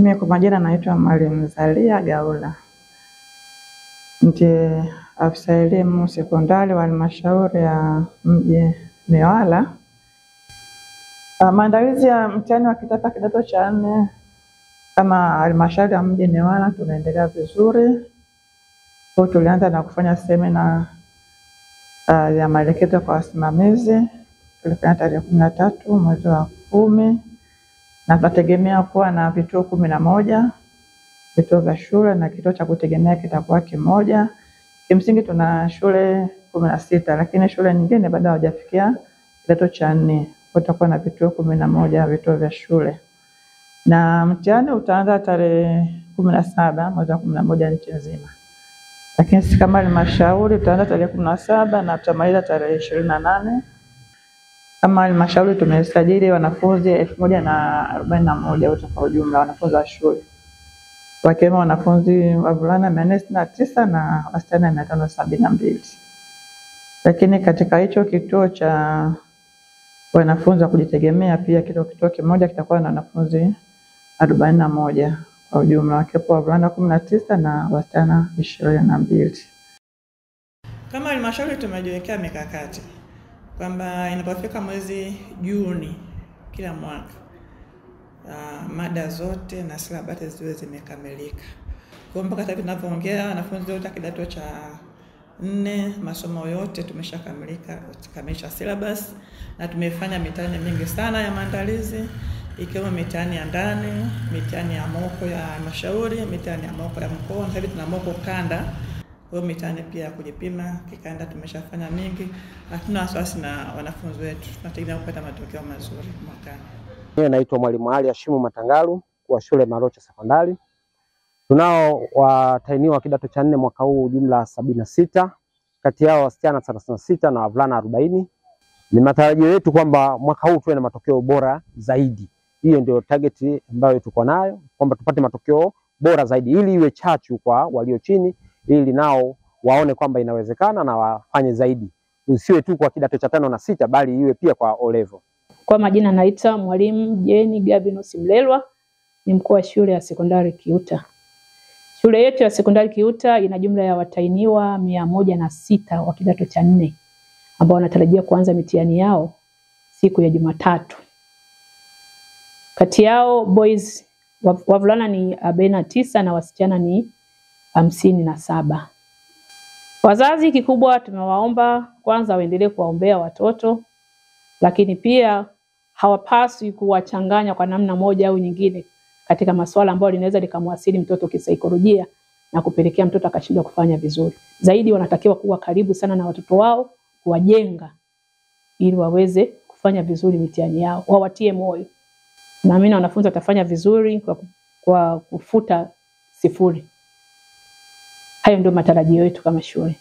Mimi kwa majina naitwa Mwalimu Zalia Gaula. Ndiye afisa elimu sekondari wa halmashauri ya mji Newala. Maandalizi ya mtihani wa kidato cha 4 kama halmashauri ya mji Newala tunaendelea vizuri. Kwa tulianza na kufanya semina ya maelekezo kwa wasimamizi. Tulifanya tarehe 13 mwezi wa 10 na tunategemea kuwa na vituo 11 vituo vya shule na kituo cha kutegemea kitakuwa kimoja. Kimsingi tuna shule 16 lakini shule nyingine bado hawajafikia kidato cha 4. Kutakuwa na vituo 11 vituo vya shule. Na mtihani utaanza tarehe 17 mwezi wa 11 nchi nzima. Lakini sisi kama halmashauri tutaanza tarehe 17 na tutamaliza tarehe 28. Kama halmashauri tumesajili wanafunzi 1041 wote kwa ujumla wanafunzi wa shule. Wakiwemo wanafunzi wavulana 469 na wasichana 572. Lakini katika hicho kituo cha wanafunzi wa kujitegemea pia kituo kimoja kitakuwa na wanafunzi 41 kwa ujumla, wakiwepo wavulana 19 na wasichana 22. Kama halmashauri tumejiwekea mikakati kwamba inapofika mwezi Juni kila mwaka mada zote na silabati ziwe zimekamilika. Kwa mpaka sasa tunapoongea wanafunzi wote kidato cha 4 masomo yote tumeshakamilisha syllabus na tumefanya mitihani mingi sana ya maandalizi, ikiwemo mitihani ya ndani, mitihani ya moko ya halmashauri, mitihani ya moko ya mkoa, na hivi tuna moko kanda. Kwa mitihani pia ya kujipima kikanda tumeshafanya mingi. Hatuna wasiwasi na wanafunzi wetu. Tunategemea kupata matokeo mazuri mwakani. Mimi naitwa Mwalimu Ali Hashimu Matangalu wa shule Marocha Sekondari. Tunao watahiniwa kidato cha 4 mwaka huu jumla 76. Kati yao wasichana 36 na wavulana 40. Ni matarajio yetu kwamba mwaka huu tuwe na matokeo bora zaidi. Hiyo ndio target ambayo tuko nayo, kwamba tupate matokeo bora zaidi ili iwe chachu kwa walio chini, ili nao waone kwamba inawezekana na wafanye zaidi. Usiwe tu kwa kidato cha 5 na 6 bali iwe pia kwa O level. Kwa majina naitwa Mwalimu Jeni Gabinos Mlelwa, ni mkuu wa shule ya sekondari Kiuta. Shule yetu ya sekondari Kiuta ina jumla ya watahiniwa 106 wa kidato cha 4 ambao wanatarajia kuanza mitihani yao siku ya Jumatatu. Kati yao boys wavulana ni 49 na wasichana ni 57. Wazazi kikubwa tumewaomba kwanza waendelee kuwaombea watoto, lakini pia hawapaswi kuwachanganya kwa namna moja au nyingine katika masuala ambayo linaweza likamwasili mtoto kisaikolojia na kupelekea mtoto akashindwa kufanya vizuri. Zaidi wanatakiwa kuwa karibu sana na watoto wao, kuwajenga ili waweze kufanya vizuri mitihani yao. Wawatie moyo. Naamini wanafunzi watafanya vizuri kwa kufuta 0. Hayo ndio matarajio yetu kama shule.